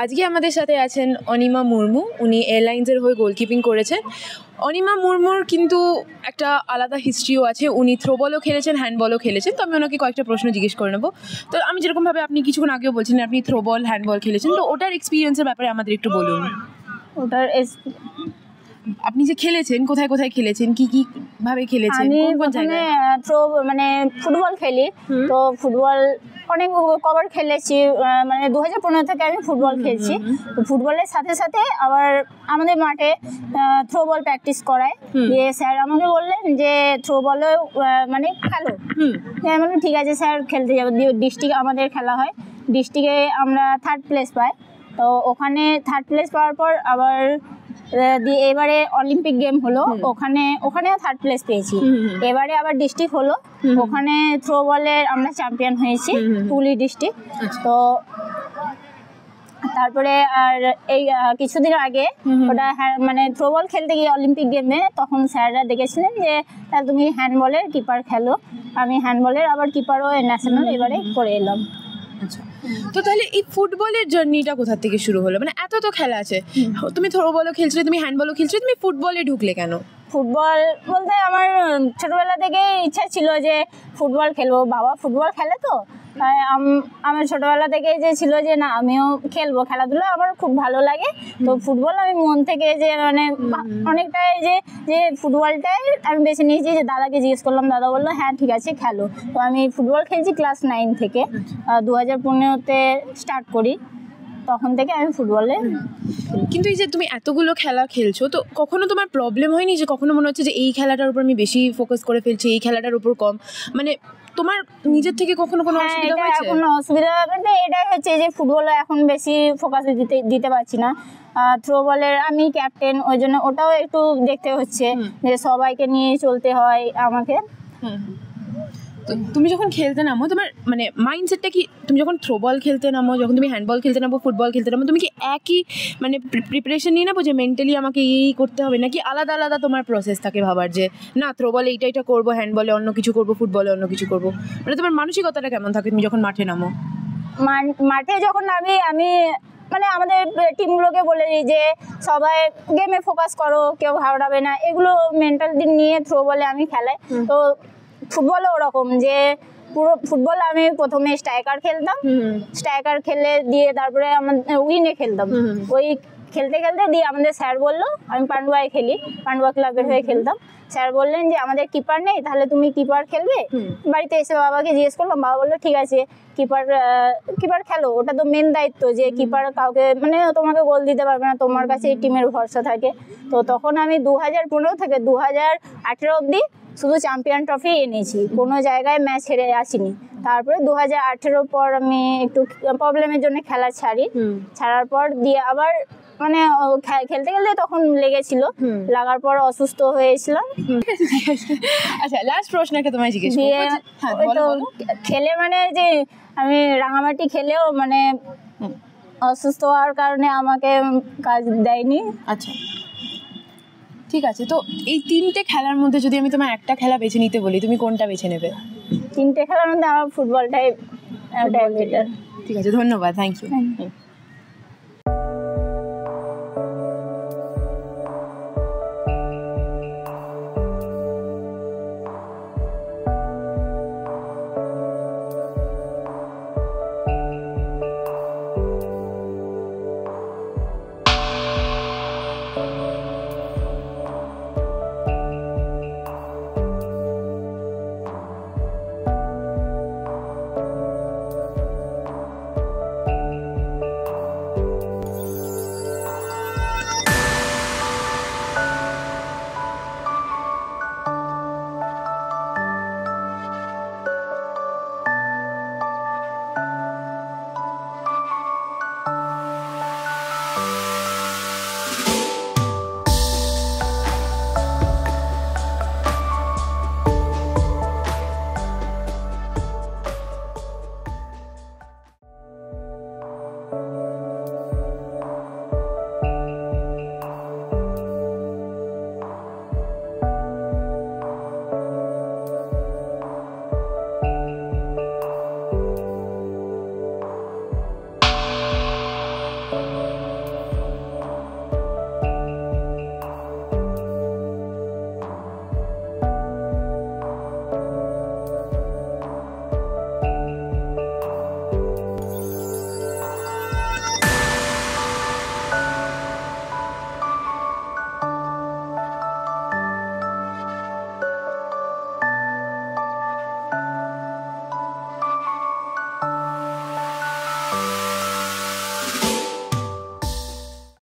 আজকে আমাদের সাথে আছেন অনিমা মুর্মু, উনি এয়ারলাইন্সের হয়ে গোলকিপিং করেছেন। অনিমা মুর্মুর কিন্তু একটা আলাদা হিস্ট্রিও আছে, উনি থ্রোবলও খেলেছেন, হ্যান্ডবলও খেলেছেন। তো আমি ওনাকে কয়েকটা প্রশ্ন জিজ্ঞেস করে নেবো। তো আমি যেরকমভাবে আপনি কিছুক্ষণ আগেও বলছিলেন আপনি থ্রোবল হ্যান্ডবল খেলেছেন, তো ওটার এক্সপিরিয়েন্সের ব্যাপারে আমাদের একটু বলুন। আপনি যে খেলেছেন, কোথায় কোথায় খেলেছেন, কি কি ভাবে খেলেছেন? আমি প্রথমে ফুটবল খেলি, তো ফুটবল অনেক কবার খেলেছি, মানে 2015 থেকে আমি ফুটবল খেলছি। তো ফুটবলের সাথে সাথে আবার আমাদের মাঠে থ্রোবল প্র্যাকটিস করায়, দিয়ে স্যার আমাকে বললেন যে থ্রোবলও মানে খেলো। আমি বললাম ঠিক আছে স্যার, খেলতে যাবো। ডিস্ট্রিক্ট আমাদের খেলা হয়, ডিস্ট্রিক্টে আমরা 3rd প্লেস পাই। তো ওখানে 3rd প্লেস পাওয়ার পর আবার দিয়ে এবারে অলিম্পিক গেম হলো, ওখানেও 3rd প্লেস পেয়েছি। এবারে আবার ডিস্ট্রিক্ট হলো, ওখানে থ্রো বলের আমরা চ্যাম্পিয়ন হয়েছি, পুলি ডিস্ট্রিক্ট। তো তারপরে আর এই কিছুদিন আগে ওটা মানে থ্রোবল খেলতে গিয়ে অলিম্পিক গেমে তখন স্যাররা দেখেছিলেন যে তুমি হ্যান্ডবলের কিপার খেলো। আমি হ্যান্ডবলের আবার কিপারও ন্যাশনাল এবারে করে এলাম। আচ্ছা, তো তাহলে এই ফুটবলের জার্নিটা কোথা থেকে শুরু হলো? মানে এত তো খেলা আছে, তুমি থ্রোবলও খেলছিলে, তুমি হ্যান্ডবলও খেলছিলে, তুমি ফুটবলে ঢুকলে কেন? ফুটবল বলতে আমার ছোটবেলা থেকে ইচ্ছা ছিল যে ফুটবল খেলবো। বাবা ফুটবল খেলে, তো আমার ছোটবেলা থেকে যে ছিল যে না আমিও খেলবো, খেলাধুলা আমার খুব ভালো লাগে। তো ফুটবল আমি মন থেকে যে মানে অনেকটাই যে ফুটবলটাই আমি বেছে নিয়েছি। যে দাদাকে জিজ্ঞেস করলাম, দাদা বললো হ্যাঁ ঠিক আছে খেলো। তো আমি ফুটবল খেলছি ক্লাস 9 থেকে, 2015-তে স্টার্ট করি, তখন থেকে আমি ফুটবলে। কিন্তু এই যে তুমি এতগুলো খেলা খেলছো, তো কখনো তোমার প্রবলেম হয়নি যে কখনো মনে হচ্ছে যে এই খেলাটার উপর আমি বেশি ফোকাস করে ফেলছি, এই খেলাটার উপর কম? মানে তোমার নিজের থেকে কখনো কোনো অসুবিধা হয়েছে? এখন অসুবিধা বলতে এটাই হচ্ছে যে ফুটবলে এখন বেশি ফোকাস দিতে পারছি না। থ্রোবলের আমি ক্যাপ্টেন, ওই জন্য ওটাও একটু দেখতে হচ্ছে যে সবাইকে নিয়ে চলতে হয় আমাকে। তো তুমি যখন খেলতে নামো তোমার মানে মাইন্ডসেটটা কি, তুমি যখন থ্রোবল খেলতে নামো, যখন তুমি হ্যান্ডবল খেলতে নামো, ফুটবল খেলতে নামো, তুমি কি একই মানে প্রিপারেশন নিয়ে নেবো যে মেন্টালি আমাকে এই করতে হবে, নাকি আলাদা আলাদা তোমার প্রসেস থাকে ভাবার যে না থ্রোবলে এইটা করবো, হ্যান্ডবলে অন্য কিছু করবো, ফুটবলে অন্য কিছু করবো? মানে তোমার মানসিকতাটা কেমন থাকে তুমি যখন মাঠে নামো? মাঠে যখন আমি মানে আমাদের টিমগুলোকে বলে দিই যে সবাই গেমে ফোকাস করো, কেউ হাওড়াবে না, এগুলো মেন্টাল দিক নিয়ে থ্রোবলে আমি খেলাই। তো ফুটবলে ওরকম যে পুরো ফুটবল আমি প্রথমে স্ট্রাইকার খেলতাম, স্ট্রাইকার খেলে দিয়ে তারপরে আমাদের উইনে খেলতাম। ওই খেলতে খেলতে দিয়ে আমাদের স্যার বললো, আমি পান্ডুয়ায় খেলি, পান্ডুয়া ক্লাবের হয়ে খেলতাম। স্যার বললেন যে আমাদের কিপার নেই, তাহলে তুমি কিপার খেলবে। বাড়িতে এসে বাবাকে জিজ্ঞেস করলাম, বাবা বললো ঠিক আছে কিপার খেলো, ওটা তো মেন দায়িত্ব যে কিপার কাউকে মানে তোমাকে গোল দিতে পারবে না, তোমার কাছে এই টিমের ভরসা থাকে। তো তখন আমি 2015 থেকে 2018 অবধি শুধু চ্যাম্পিয়ন ট্রফি এনেছি, কোনো জায়গায় ম্যাচ হেরে আসিনি। তারপরে 2018 পর আমি একটু প্রবলেমের জন্য খেলা ছাড়ার পর দিয়ে আবার মানে খেলতে খেলতে তখন লেগেছিল, লাগার পর অসুস্থ হয়েছিলাম। আচ্ছা, লাস্ট প্রশ্ন একটা তোমায় জিজ্ঞেস করব। তো খেলে মানে যে আমি রাঙামাটি খেলেও মানে অসুস্থ হওয়ার কারণে আমাকে কাজ দেয়নি। আচ্ছা ঠিক আছে, তো এই 3টে খেলার মধ্যে যদি আমি তোমার একটা খেলা বেছে নিতে বলি, তুমি কোনটা বেছে নেবে? 3টে খেলার মধ্যে আমার ফুটবলটাই বেটার। ঠিক আছে, ধন্যবাদ, থ্যাংক ইউ।